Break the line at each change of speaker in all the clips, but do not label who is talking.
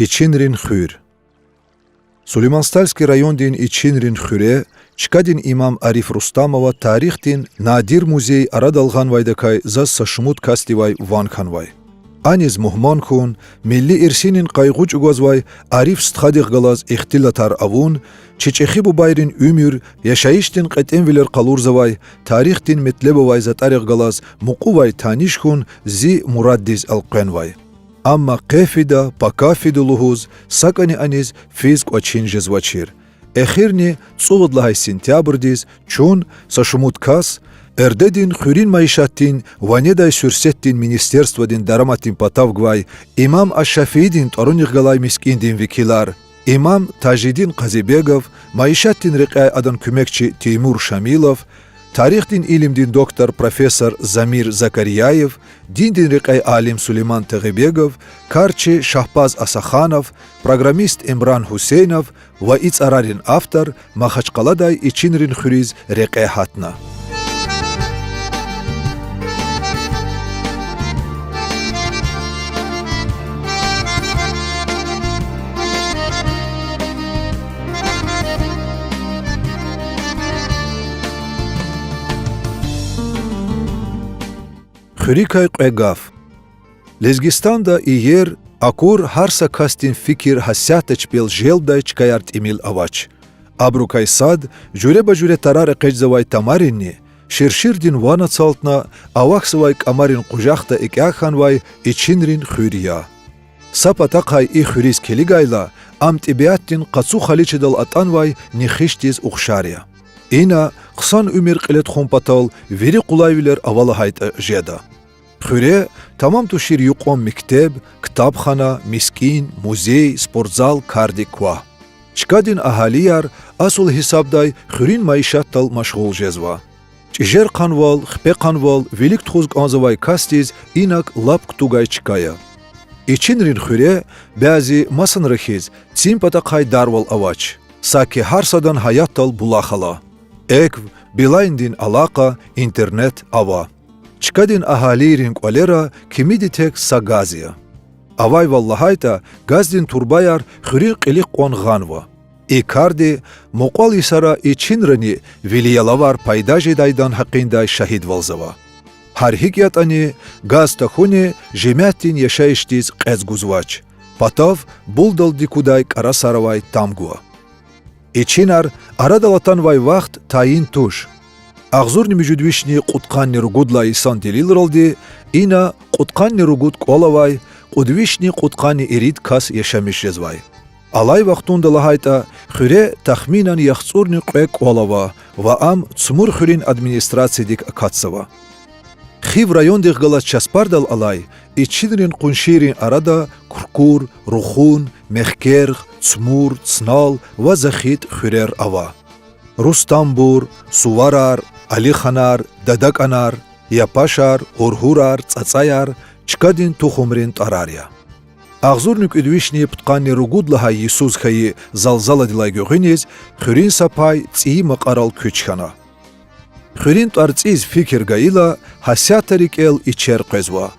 Ичинрин хюр. Сулейманстальский райондин Ичинрин хюре, чкадин имам Ариф Рустамова тарихтин Надир музей арадалган вайдакай зас сашмут кастивай ванханвай. Аниз мухман хун, милли ирсинин кайгуч угазвай Ариф стхадих галаз ихтилатар авун, чичехибу байрин умир, яшаиштин кэтенвилер калурзавай, тарихтин метлебовай затарих галаз мукувай танишхун зи мураддиз алкенвай. Амма кефида, покафиду лугуз, сакани аниз физк очин жезвачир. Эхирни цугдлахай сентябрдиз, чун сашумут кас, эрдедин хюрин маишаттин, ванедай сюрсеттин министерствадин дараматин патавгвай, имам Аш-Шафиидин торуних галай мискиндин викилар, имам Тажидин Казибегов, маишаттин рикай адан кумекчи Теймур Шамилов, тарихтин илимдин доктор профессор Замир Закарияев, диндин рикай алим Сулейман Тагибегов, карчи Шахпаз Асаханов, программист Имран Хусейнов, ва ицарарин автор Махачкаладай Ичинрин хюриз рикай хатна. Хюрикай квегав. Лезгистанда иер акур харса кастин фикир хасятач пел желдай чкаярт имил авач. Абрукай сад журеба журе тарар кэжзавай тамаринни, ширширдин вана цалтна авахсавай камарин кужахта икяханвай Ичинрин хюрия. Сапатакай и хюриз келигайла амтибиаттин кацу халичидал атанвай нихиштиз ухшария. Ина ксан умир кылет хумпатал вери кулайвилер авалахайта жеда. Хюре тамам тушир юқом мектеб, китабхана, мискин, музей, спортзал карди ква. Чкадин ахалияр асул хисабдай хюрин маишаттал машгул жезва. Чижер канвал, хпе канвал, велик тхузг анзавай кастиз инак лап ктугай чкая. Ичинрин хюре бязи масан рахиз цим патакай дарвал авач. Саки харсадан хаяттал булахала. Экв, билайндин алака, интернет ава. Чкадин ахалирин квалера кимидитек сагазия. Авай валлахайта газдин турбаяр хюрин килик кон ганва. И карди муқал исара Ичинрани вилиялавар пайдажи дайдан хақиндай шахид валзава. Хар хикятани газ тахуни жемяттин яшаиштиз қэзгузвач. Патав булдал дикудай карасаравай тамгуа. Ичинар арадалатан вай вақт таин туш. Агзурни мижудвишни қутқанни ругудла исан делилралди, ина қутқанни ругуд квалавай, қудвишни қутқанни ирид кас яшамиш жезвай. Алай вақтунда лахайта хюре тахминан яхцурни қве квалава, ва ам цмур хюрин администрациядик акатсава. Хив райондих галат часпардал алай, Ичинрин қунширин арада куркур, рухун, мехкерх, цмур, цнал ва захит хюрер ава. Рустамбур, Суварар, Алиханар, Дадаканар, Япашар, Урхурар, Цацаяр, чкадин тухумрин тарария. Агзурник идвишни птқани ругудлаха Иисус хаи залзала дилай гюхиниз, хюрин сапай ци мақарал кючхана. Хюрин тарциз фикер гаила, хасятарик эл ичер қезва.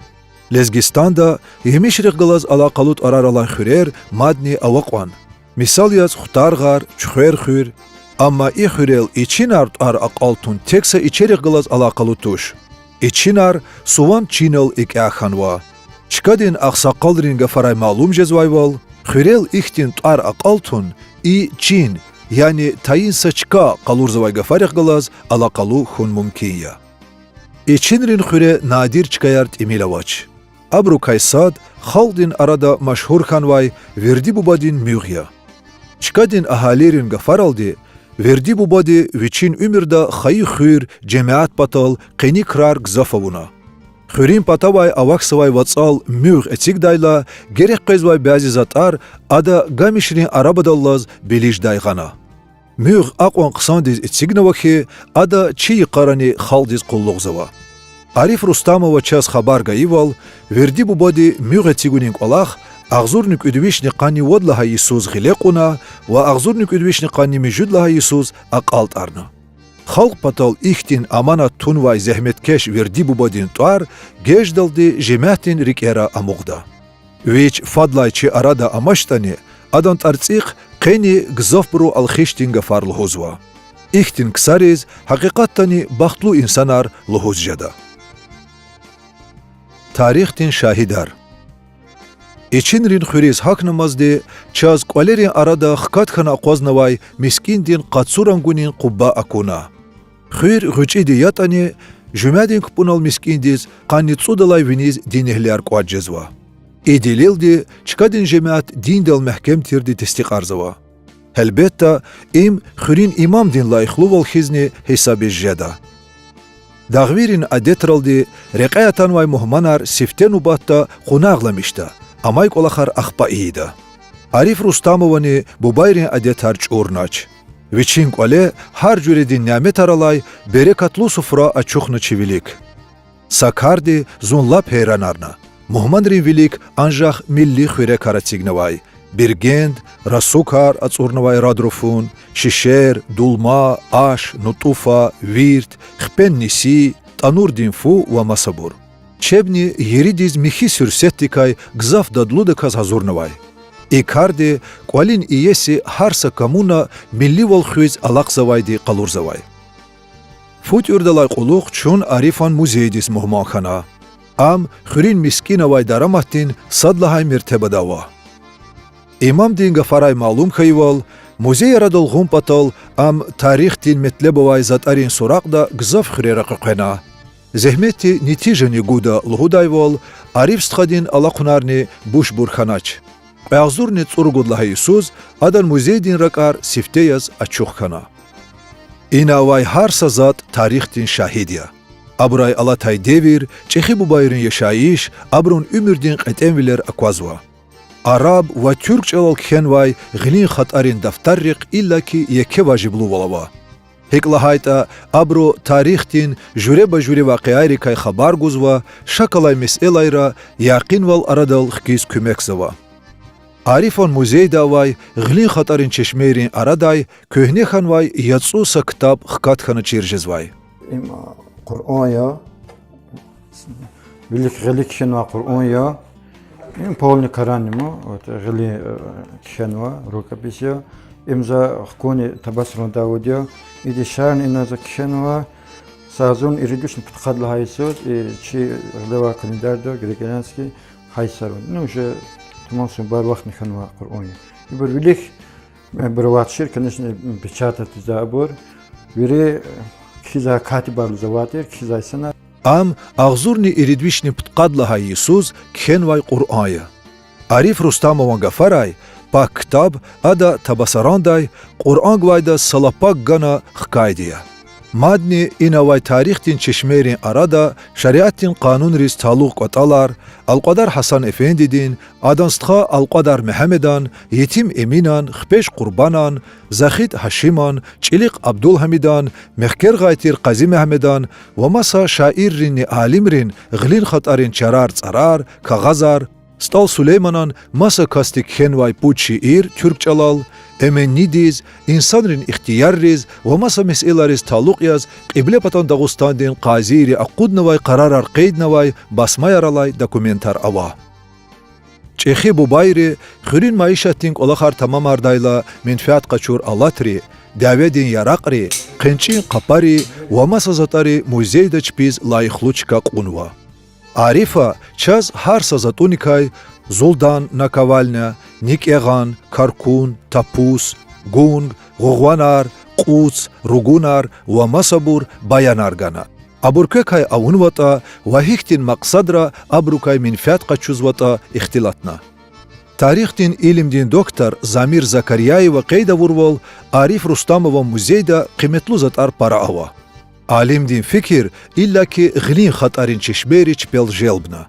Лезгистанда емишрих галаз алақалут арарала хюрер мадни авақван. Мисал яз хутаргар, чхер хюр, Амма и хюрел Ичинар ар ақалтун текса ичерих галаз алақалутуш. Ичинар суван чинел икяханва. Чкадин ақсақалрин гафарай малум жезвайвал, хюрел ихтин ар ақалтун и чин, яни таин сачка қалурзавай гафарих галаз алақалу хун мумкия. Ичинрин хюре надир чкаярт имилавач. Абру кайсад халдин арада машхур ханвай верди бубадин мюгья. Чкадин ахалирин гафаралди, верди бубади вичин умирда хаи хюр джемаат патал қини крар гзафавуна. Хюрин патавай аваксавай вацал мюг этигдайла герех қезвай бязи затар ада гамишрин арабадаллаз белиш дайгана. Мюг ақван қсандиз этигнавахи ада чи қарани халдиз қуллуғзава. Ариф Рустамова час хабар гаивал верди бубади мюг этигунинг алах Агзурник удвишни қани водлаха Иисус гилекуна ва агзурник удвишни қани мижудлаха Иисус ақалт арна. Халк патал ихтин амана тунвай зехметкеш верди бубадин туар геждалди жемятин рикера амугда. Вич фадлайчи арада амаштани, адан тарцих қени гзофбру алхиштинга фар лхузва. Ихтин ксариз ҳақиқаттани бахтлу инсанар лхуз жада. Тарихтин шаҳидар. Ичинрин хуриз ҳак намазди, час квалерин арада хкатхана ақвазнавай мискиндин қадсурангунин қубба акуна. Хуир ғучиди ятани, жумядин кпунал мискиндиз қанни цудалай виниз динехляр кваджезва. Идилилди чкадин жемиат диндал мәхкем тирди тестиқарзава. Әлбетта, им хурин имам дин лайхлувал хизни хисабиз жеда. Дағвирин адетралди реқаятан вай мухманар сифтен убатта хунағламишта, амайк олахар ахпа иида. Ариф Рустамовани бубайрин адетар чурнач. Вичин квале ҳар ҷуредин нямет аралай берекатлу суфра ачухначи велик. Сакарди зунлаб хейранарна. Мухманрин велик анжах милли хуре карацигнавай. Биргенд, расукар ацурнавай радруфун, шишер, дулма, аш, нутуфа, вирт, хпен ниси, танур динфу ва масабур. Чебни еридиз михи сюрсеттикай гзаф дадлудеказ хазурнавай. Икарди квалин иеси харса коммуна милли волхуиз алақзавайди қалурзавай. Фут юрдалай қулуқ чун арифан музейдис мухманхана. Ам хурин мискинавай дараматтин садлахай миртебадава. Имам динга фарай маълум хайвал, музей радол гумпатал, ам тарихтин метлебовай затарин сурақда гзаф хурера қуқена. Зехмети нитижани гуда лгудайвал, ариф стхадин алақунарни буш бурханач. Пәғзурни цургудлахай суз, адан музейдин ракар сифтеяз ачухкана. Инавай ҳар сазат тарихтин шаҳидия. Абрай алатай девир, чехи бубайрин яшаиш, абрун умирдин қетенвилер аквазва. Араб ва тюрк чалал кхенвай ғилин хатарин дафтарриқ иллаки яке важиблу валава. Хиклахайта абру тарихтин журе ба журе вақиайрикай хабар гузва, шакалай меселайра яқин вал арадал хкиз күмексава. Арифон музей давай ғилин хатарин чешмерин арадай көхнеханвай яцуса китаб хкатхана чиржезвай.
Им Qur'on велик кхенва Qur'on им полный каранимо, вот гли кхенва рукописья, им за хкони табасрун давудио, иди шарн ина за кхенва, сазун иридушн подкадла хайсот, и чи глава календарда грекианский хайсарун. Ну уже тумансын бар вақт не кхенва Qur'on. И бір велик браватшир, конечно, печатать забор, вери кхиза катибар заватир, кхиза сена.
Ам ағзурни иридвишни птқадлаха Иисус кхенвай Qur'ая. Ариф Рустамован гафарай, пак китаб ада табасарандай Qur'ан гвайда салапак гана хкайдия. Мадни инавай тарихтин чешмерин арада шариаттин қанун риз талуқ каталар, Алқадар Хасан Эфендидин, аданстха Алқадар Мехамедан, Етим Эминан, Хпеш Қурбанан, Захид Хашиман, Чилиқ Абдул Хамидан, Мехкер Гайтир Қази Мехамедан, Вамаса Шаиррин Алимрин, Ғлин Хатарин Чарар Царар, Кағазар, Стал Сулейманан, Маса Кастик Хенвай Пучи Ир, Тюркчалал, Эменнидиз, инсанрин ихтиярриз, вамаса меселариз талуқяз, қиблепатан Дағустандин Қазири ақуднавай қарарар қейднавай, басмай аралай документар ава. Чехи бубайри, хурин маишаттин олахар тамамардайла, менфиат қачур алатри, даведин ярақри, қинчин қапари, вамаса затари музейда чпиз лайхлучка қунва. Арифа час ҳар сазатуникай, Зулдан Наковальня, Никеган, Каркун, Тапус, Гунг, Гугванар, Қуц, Ругунар ва Масабур баянаргана. Абуркекай аунвата ва хихтин мақсадра абрукай минфиат қачузвата ихтилатна. Тарихтин илимдин доктор Замир Закарияева қейдавурвал Ариф Рустамова музейда қиметлу затар параава. Алимдин фикир иллаки ғлин хатарин чешмери чпел желбна.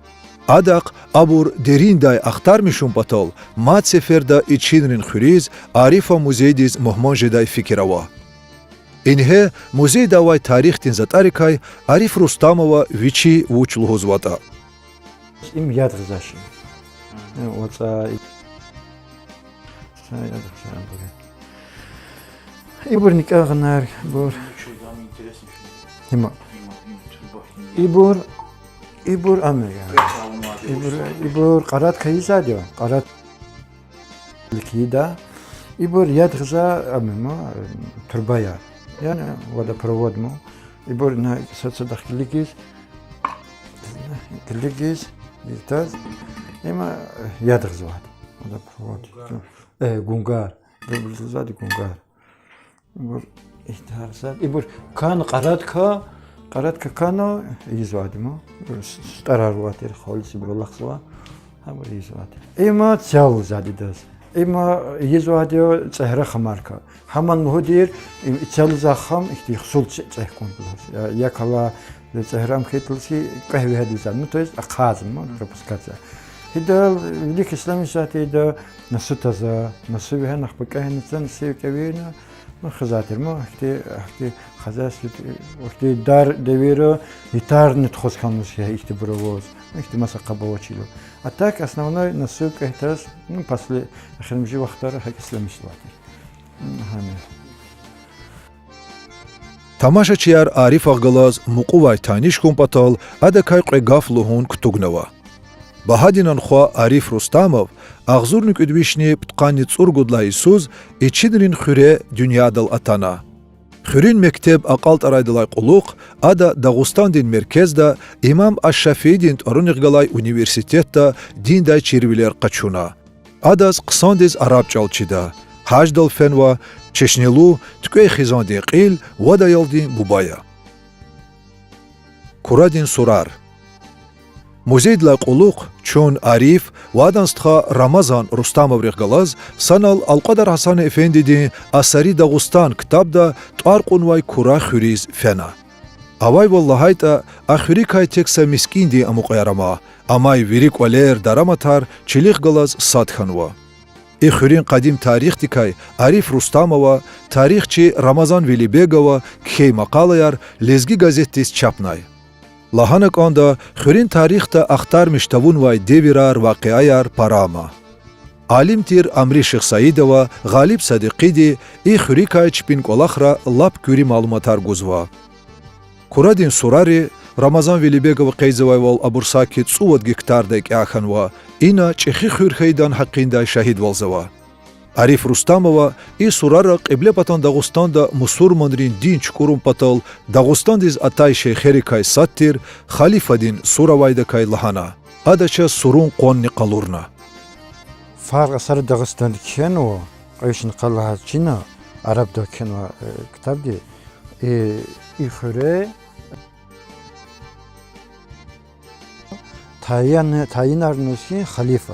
Адақ абур дериндай ахтар мишун патол, мад сеферда и чинрин хуриз Арифа музейдиз мухмон жедай фикирава. Инхе музей давай тарихтин затарикай Ариф Рустамова вичи вучлугузвата.
Им яд гзаши. Ибур никагнар, бур. Ибур Америка. ибур қарат кайзадио, қарат ликида, ибур ядгза амимо турбая, яна водопровод му, ибур на соцсадах ликиз, итаз, има ядгзвад, водопровод, гунгар, ядгзвад гунгар, ибур итарзад, ибур кан قرات كانوا يزوادمو استراروا تير خالص برولخصوا هم يزواد إما تشاو زاديداس إما يزواديو تهرة خماركا همان مهدير تشاو زخم اختي خصول تشيكون بلوس يا كلا تهرام كيتلسي قهوة هذا زاد متوز أقازم ما ربسكاتza هذا ليك إسلامي شاتي ده نسوتازا نسويها نخبكها نتسن سيو كبيرنا ما خزاتر ما اختي خزاس اختي دار دويرو гитар نتخوز كانوس هي اختي برووز اختي مسقة بوچيلو اتاك основной насук это ну после ахирмжи вахтара хак исламишлати хаме
тамашачияр ариф ағгалаз муқувай таниш кумпатал адакай қегафлухун ктугнава Бахадинан хва Ариф Рустамов ағзурник үдвишни птқани цургудла Исуз ичидрин хюре дюнядал атана. Хюрин мектеб ақалт арайдылай қулуқ ада Дағустандин меркезда имам Аш-Шафидин торуниггалай университетта диндай чирвилер қачуна. Адаз қысандиз араб чалчида. Хаждал фенва чешнилу тквей хизанди қил вада ялдин бубая. Курадин сурар Музейдла қулуқ чун Ариф ваданстха Рамазан Рустамов рехгалаз санал Алқадар Хасан Эфендидин Асари Дағустан китабда тарқунвай кура хюриз фена. Авай валлахайта ахюри кай текса мискинди амуқайрама, амай вирик валер дараматар чилих галаз садханва. И хюрин қадим тарих дикай Ариф Рустамова, тарихчи Рамазан Велибегова кхей мақалаяр лезги газеттис чапнай. Лаханак анда хюрин тарихта ахтар миштавун вай девирар вақиаяр парама. Алим тир Амри Шехсаидова, Ғалиб Садиқиди и хюри кайч пин колахра лап кюри малуматар гузва. Курадин сурари Рамазан Велибегова қейзавай вал абурсаки цувад гектардайк аханва, ина чихи хюрхейдан хаққиндай шахид валзава. Ариф Рустамова и сурара қибле патан Дағустанда мусурманрин дин чукурум патал Дағустандиз атай шейхери кай саттир халифадин суравайда кай лахана. Адача сурун қонни қалурна.
فرق سر داغستان کینو ایشن قلها چینا عرب دا کینو کتاب دی ای خوره تاین ارنوسی خلیفه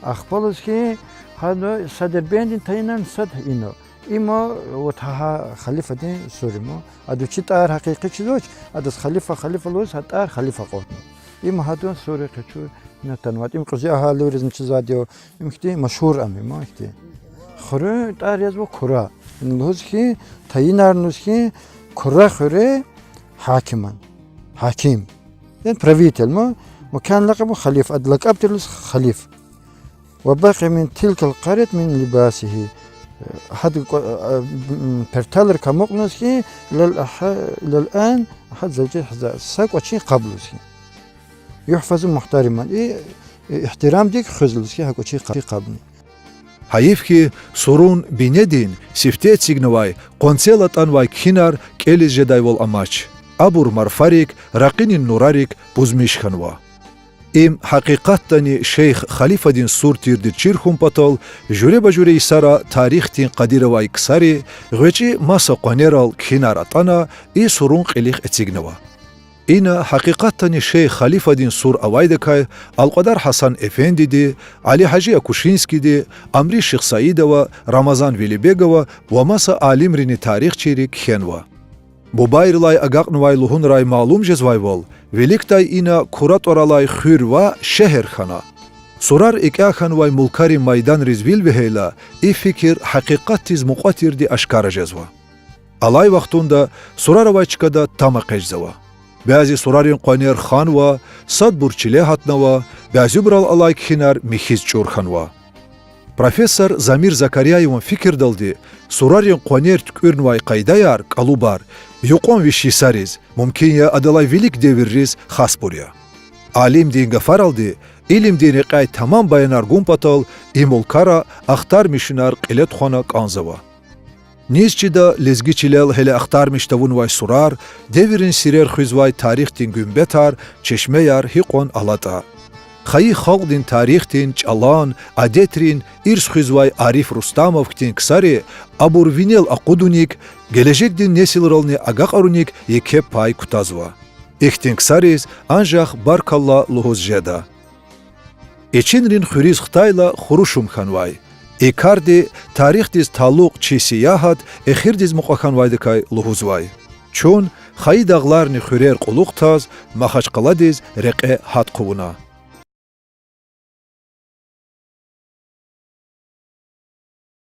اخبالوس که هادو صدر بیندین تاینان صد اینو ایما و تها خلیفه دین سوریمو ادو چی تار حقیقی چی دوچ ادس خلیفه لوس هتار خلیفه قوتنو ایما هادو سوری قچو نتنوات ام قضیه حالو رزم چیزادیو ام کتی مشهور امی ما کتی خوره تار یزو کورا لوس کی تاین ارنوس کی کورا خوره حاکم يعني правитель ما وكان لقبه خليفة لقب تلوس خليفة وبقي من تلك القرية من لباسه حد برتالر كمقنسكي للآن حد زوجي حذاء ساق وشي قبلسكي يحفظ محترما احترام ديك خزلسكي هاك وشي قبلني
Хаевки сурун бинедин сифтет сигнавай концелат анвай кинар келис жедайвол амач. Абур марфарик рақинин нурарик бузмишханва. Им хақиқаттани шейх халифадин суртирди чирхум патал журе ба журе исара тарихтин қадировай ксари ғвечи маса қонерал кинаратана и сурун қилих эцигнава. Ина хақиқаттани шейх халифадин сур авайдакай Алқадар Хасан Эфендиди, Али Хажи Акушинскиди, Амри Шехсаидова, Рамазан Велибегова ва маса алимрини тарих чири кхенва. Бубайрлай агақнвай лухунрай маълум жезвайвал, великтай ина курат оралай хюрва шехерхана. Сурар икяханвай мулкари майдан ризвил вехейла, и фикир хақиқаттиз муқатирди ашкара жезва. Алай вақтунда сураравай чикада тама қежзава. Бәзи сурарин қонер ханва, сад бурчиле хатнава, бәзи брал алай кхинар михиз чурханва. Профессор Замир Закарияевым фикир далди, сурарин қонер ткүрнвай қайдаяр калубар, юқон виши сариз, мумкин я адалай велик деверриз хаспуря. Алим дин гафаралди, илим дин реқай тамам баянаргун патал, имулкара ахтар мишунар қилет хона канзава. Низчида лезгичилел хеле ахтар миштавун вай сурар, деверин сирер хузвай тарих дин гумбетар, чешмеяр хиқон алата. Хаи халқ дин тарих дин чалан, адетрин, ирс хузвай Ариф Рустамов ктин ксари, абурвинел ақудуник, гележек дин несилрални агақаруник еке пай кутазва. Ихтин ксариз анжах баркалла лухуз жеда. Ичинрин хуриз хтайла хурушум ханвай. Икарди тарих диз талуқ чисияхат эхир диз муқаханвайдикай лухузвай. Чун хаи дағларни хурер қулуқ таз махачқала диз реқе хат қувуна.